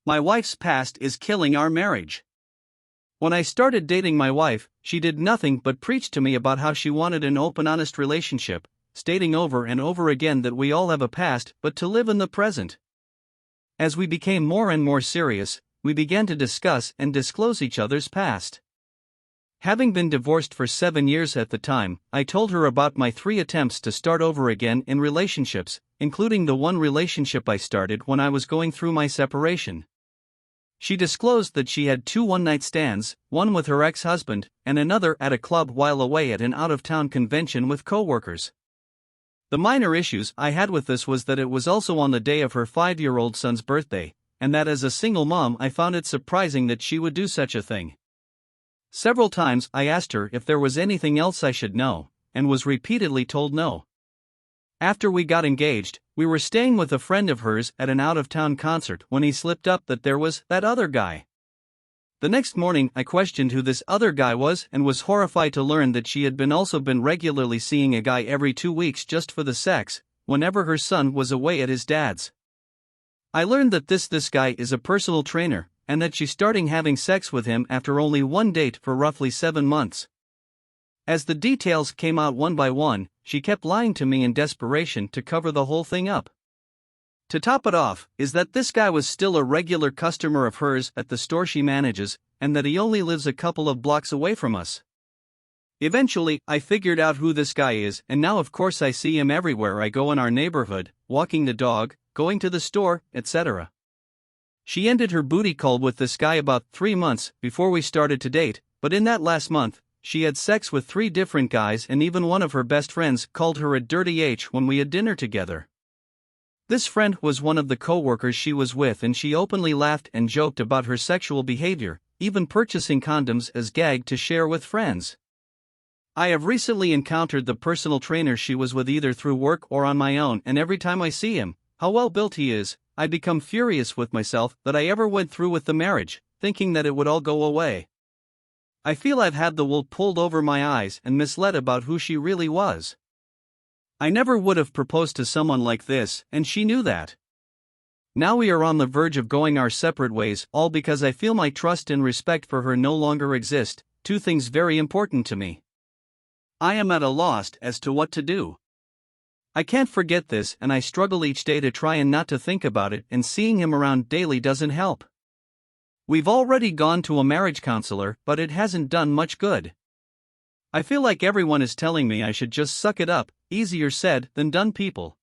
My wife's past is killing our marriage. When I started dating my wife, she did nothing but preach to me about how she wanted an open, honest relationship, stating over and over again that we all have a past but to live in the present. As we became more and more serious, we began to discuss and disclose each other's past. Having been divorced for 7 years at the time, I told her about my 3 attempts to start over again in relationships, including the one relationship I started when I was going through my separation. She disclosed that she had 2 one-night stands, one with her ex-husband, and another at a club while away at an out-of-town convention with co-workers. The minor issues I had with this was that it was also on the day of her 5-year-old son's birthday, and that as a single mom I found it surprising that she would do such a thing. Several times I asked her if there was anything else I should know, and was repeatedly told no. After we got engaged, we were staying with a friend of hers at an out-of-town concert when he slipped up that there was that other guy. The next morning I questioned who this other guy was and was horrified to learn that she had also been regularly seeing a guy every 2 weeks just for the sex, whenever her son was away at his dad's. I learned that this guy is a personal trainer, and that she's starting having sex with him after only one date for roughly 7 months. As the details came out one by one, she kept lying to me in desperation to cover the whole thing up. To top it off, is that this guy was still a regular customer of hers at the store she manages, and that he only lives a couple of blocks away from us. Eventually, I figured out who this guy is, and now of course I see him everywhere I go in our neighborhood, walking the dog, going to the store, etc. She ended her booty call with this guy about 3 months before we started to date, but in that last month, she had sex with 3 different guys, and even one of her best friends called her a dirty H when we had dinner together. This friend was one of the co-workers she was with, and she openly laughed and joked about her sexual behavior, even purchasing condoms as gag to share with friends. I have recently encountered the personal trainer she was with either through work or on my own, and every time I see him, how well built he is, I become furious with myself that I ever went through with the marriage, thinking that it would all go away. I feel I've had the wool pulled over my eyes and misled about who she really was. I never would have proposed to someone like this, and she knew that. Now we are on the verge of going our separate ways, all because I feel my trust and respect for her no longer exist, 2 things very important to me. I am at a loss as to what to do. I can't forget this, and I struggle each day to try and not to think about it, and seeing him around daily doesn't help. We've already gone to a marriage counselor, but it hasn't done much good. I feel like everyone is telling me I should just suck it up, easier said than done, people.